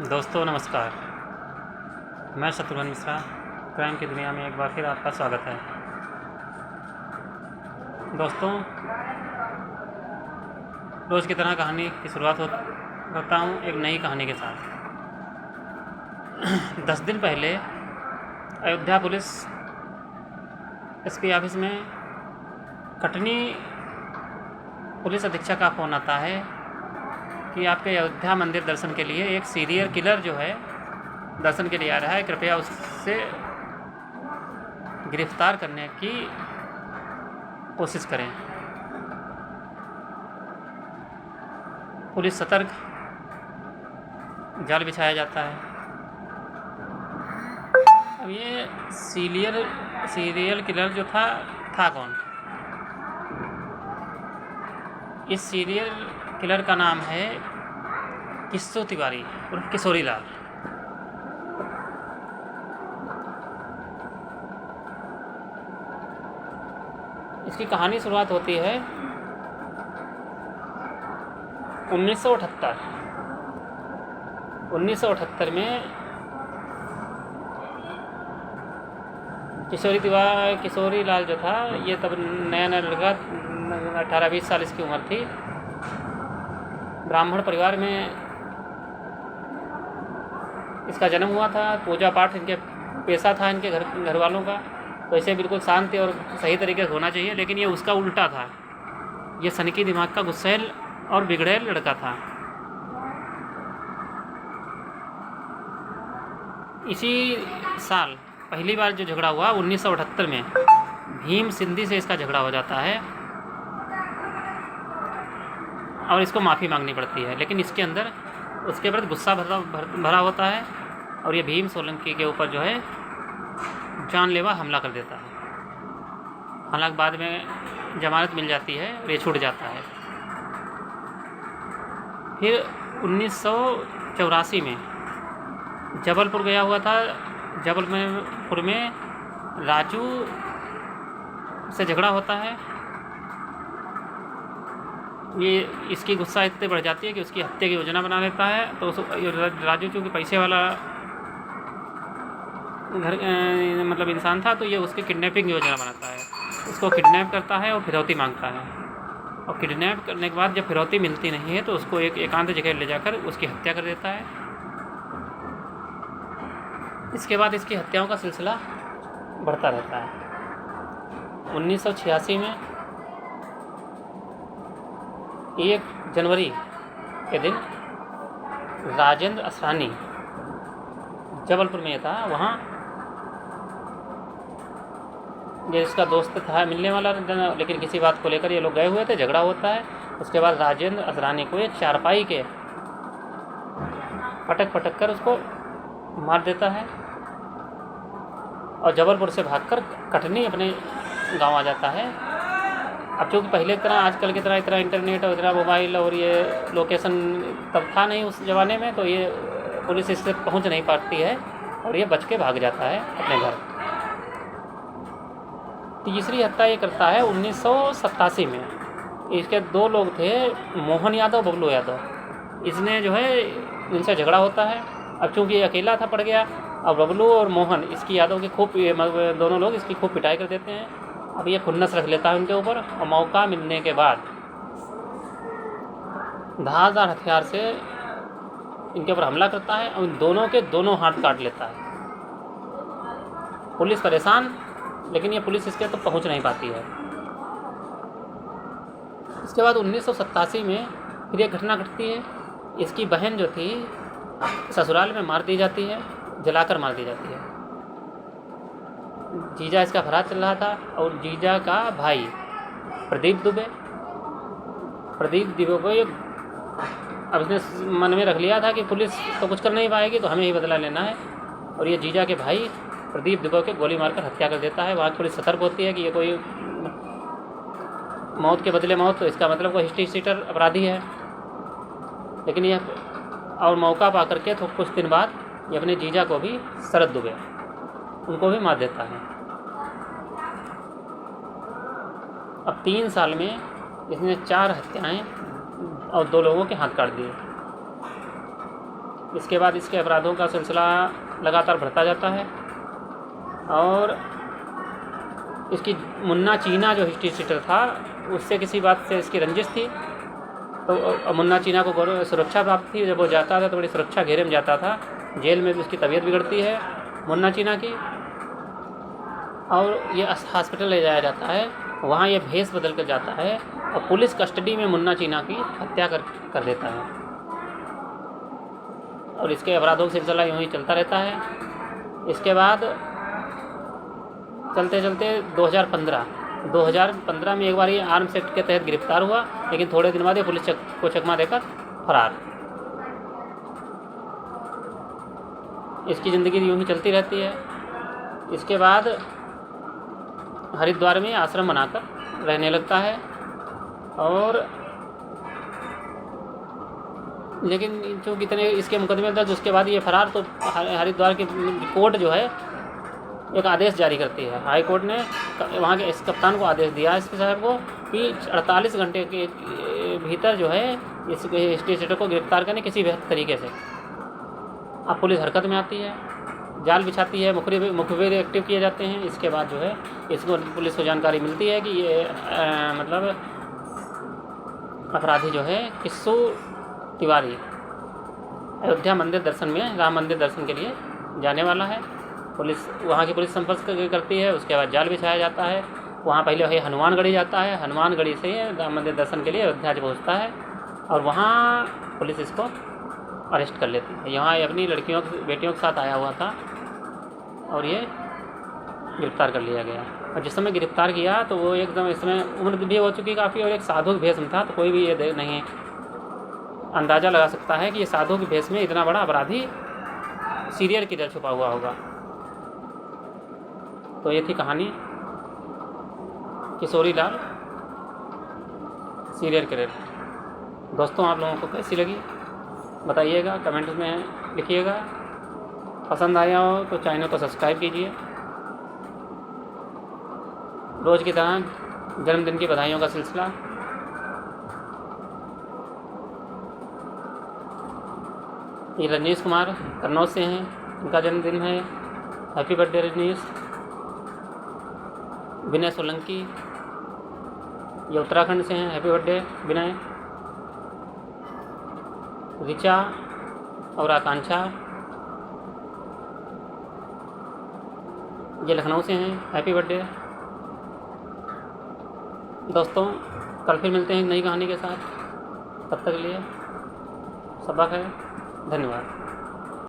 दोस्तों नमस्कार। मैं शत्रुघ्न मिश्रा क्राइम की दुनिया में एक बार फिर आपका स्वागत है। दोस्तों, रोज़ की तरह कहानी की शुरुआत करता हूँ एक नई कहानी के साथ। 10 दिन पहले अयोध्या पुलिस एसपी ऑफिस में कटनी पुलिस अधीक्षक का फ़ोन आता है कि आपके अयोध्या मंदिर दर्शन के लिए एक सीरियल किलर जो है दर्शन के लिए आ रहा है, कृपया उससे गिरफ्तार करने की कोशिश करें। पुलिस सतर्क, जाल बिछाया जाता है। अब ये सीरियल किलर जो था कौन? इस सीरियल किलर का नाम है किस्सू तिवारी उर्फ किशोरी लाल। इसकी कहानी शुरुआत होती है 1978 में। किशोरी लाल जो था, ये तब नया लड़का, 18-20 साल इसकी उम्र थी। ब्राह्मण परिवार में इसका जन्म हुआ था। पूजा पाठ इनके पेशा था, इनके घर वालों का। तो इसे बिल्कुल शांति और सही तरीके से होना चाहिए, लेकिन ये उसका उल्टा था। ये सनकी दिमाग का गुस्सैल और बिगड़ैल लड़का था। इसी साल पहली बार जो झगड़ा हुआ 1978 में, भीम सिंधी से इसका झगड़ा हो जाता है और इसको माफ़ी मांगनी पड़ती है। लेकिन इसके अंदर उसके प्रति गुस्सा भरा होता है और ये भीम सोलंकी के ऊपर जो है जानलेवा हमला कर देता है। हालांकि बाद में जमानत मिल जाती है और ये छूट जाता है। फिर 1984 में जबलपुर गया हुआ था। जबलपुर में राजू से झगड़ा होता है। ये इसकी गुस्सा इतने बढ़ जाती है कि उसकी हत्या की योजना बना लेता है। तो राजू चूँकि पैसे वाला मतलब इंसान था, तो ये उसकी किडनैपिंग योजना बनाता है। उसको किडनैप करता है और फिरौती मांगता है। और किडनैप करने के बाद जब फिरौती मिलती नहीं है तो उसको एक एकांत जगह ले जाकर उसकी हत्या कर देता है। इसके बाद इसकी हत्याओं का सिलसिला बढ़ता रहता है। 1986 में 1 जनवरी के दिन राजेंद्र असरानी, जबलपुर में था, वहाँ ये इसका दोस्त था मिलने वाला, लेकिन किसी बात को लेकर ये लोग गए हुए थे, झगड़ा होता है। उसके बाद राजेंद्र असरानी को एक चारपाई के पटक कर उसको मार देता है और जबलपुर से भागकर कटनी अपने गांव आ जाता है। अब चूँकि पहले की तरह, आजकल की तरह इतना इंटरनेट और इतना मोबाइल और ये लोकेशन तब था नहीं उस ज़माने में, तो ये पुलिस इससे पहुंच नहीं पाती है और ये बच के भाग जाता है अपने घर। तीसरी हत्या ये करता है 1987 में। इसके 2 लोग थे, मोहन यादव, बबलू यादव। इसने जो है इनसे झगड़ा होता है। अब चूँकि ये अकेला था, पड़ गया। अब बबलू और मोहन इसकी यादव की दोनों लोग इसकी खूब पिटाई कर देते हैं। अब ये खुन्नस रख लेता है उनके ऊपर और मौका मिलने के बाद धारदार हथियार से इनके ऊपर हमला करता है और इन दोनों के दोनों हाथ काट लेता है। पुलिस परेशान, लेकिन ये पुलिस इसके तो पहुंच नहीं पाती है। इसके बाद 1987 में फिर एक घटना घटती है। इसकी बहन जो थी ससुराल में मार दी जाती है, जलाकर मार दी जाती है। जीजा इसका फरार चल रहा था और जीजा का भाई प्रदीप दुबे को अब इसने मन में रख लिया था कि पुलिस तो कुछ कर नहीं पाएगी, तो हमें ही बदला लेना है। और ये जीजा के भाई प्रदीप दुबे को गोली मारकर हत्या कर देता है। वहाँ पुलिस सतर्क होती है कि ये कोई मौत के बदले मौत, तो इसका मतलब कोई हिस्ट्री सीटर अपराधी है। लेकिन यह और मौका पा करके तो कुछ दिन बाद ये अपने जीजा को भी, शरद दुबे, उनको भी मार देता है। अब 3 साल में इसने 4 हत्याएं और 2 लोगों के हाथ काट दिए। इसके बाद इसके अपराधों का सिलसिला लगातार बढ़ता जाता है और इसकी मुन्ना चीना जो हिस्ट्री शीटर था उससे किसी बात से इसकी रंजिश थी, तो मुन्ना चीना को सुरक्षा प्राप्त थी। जब वो जाता था तो बड़ी सुरक्षा घेरे में जाता था। जेल में भी उसकी तबीयत बिगड़ती है मुन्ना चीना की और ये हॉस्पिटल ले जाया जाता है। वहाँ ये भेष बदल कर जाता है और पुलिस कस्टडी में मुन्ना चीना की हत्या कर देता है और इसके अपराधों का सिलसिला यूँ ही चलता रहता है। इसके बाद चलते चलते 2015 में एक बार ये आर्म्स एक्ट के तहत गिरफ्तार हुआ, लेकिन थोड़े दिन बाद ये पुलिस को चकमा देकर फरार। इसकी ज़िंदगी यूँ ही चलती रहती है। इसके बाद हरिद्वार में आश्रम बनाकर रहने लगता है और लेकिन जो कितने इसके मुकदमे दर्ज उसके बाद ये फरार, तो हरिद्वार की कोर्ट जो है एक आदेश जारी करती है। हाई कोर्ट ने वहाँ के इस कप्तान को आदेश दिया इसके साहब को कि 48 घंटे के भीतर जो है इस हिस्ट्री शीटर को गिरफ्तार करने किसी भी तरीके से। अब पुलिस हरकत में आती है, जाल बिछाती है, मुखबिर एक्टिव किए जाते हैं। इसके बाद जो है इसको पुलिस को जानकारी मिलती है कि ये मतलब अपराधी जो है किस्सू तिवारी अयोध्या मंदिर दर्शन में राम मंदिर दर्शन के लिए जाने वाला है। पुलिस वहाँ की पुलिस संपर्क करती है। उसके बाद जाल बिछाया जाता है। वहाँ पहले हनुमानगढ़ी जाता है, हनुमानगढ़ी से राम मंदिर दर्शन के लिए अयोध्या पहुँचता है और वहाँ पुलिस इसको अरेस्ट कर लेती है। यहाँ अपनी बेटियों के साथ आया हुआ था और ये गिरफ्तार कर लिया गया। और जिस समय गिरफ्तार किया तो वो एकदम इसमें उम्र भी हो चुकी काफ़ी और एक साधु के भेष में था, तो कोई भी ये नहीं अंदाज़ा लगा सकता है कि ये साधु के भेष में इतना बड़ा अपराधी सीरियल किलर छुपा हुआ होगा। तो ये थी कहानी किशोरी लाल सीरियल किलर। दोस्तों आप लोगों को कैसी लगी बताइएगा, कमेंट में लिखिएगा। पसंद आया हो तो चैनल को सब्सक्राइब कीजिए। रोज़ की तरह जन्मदिन की बधाइयों का सिलसिला। ये रजनीश कुमार कन्नौज से हैं, उनका जन्मदिन है। Happy birthday Rajneesh. विनय सोलंकी ये उत्तराखंड से हैं, हैप्पी बर्थडे विनय। ऋचा और आकांक्षा ये लखनऊ से हैं, हैप्पी बर्थडे। दोस्तों कल फिर मिलते हैं एक नई कहानी के साथ, तब तक के लिए सबक है। धन्यवाद।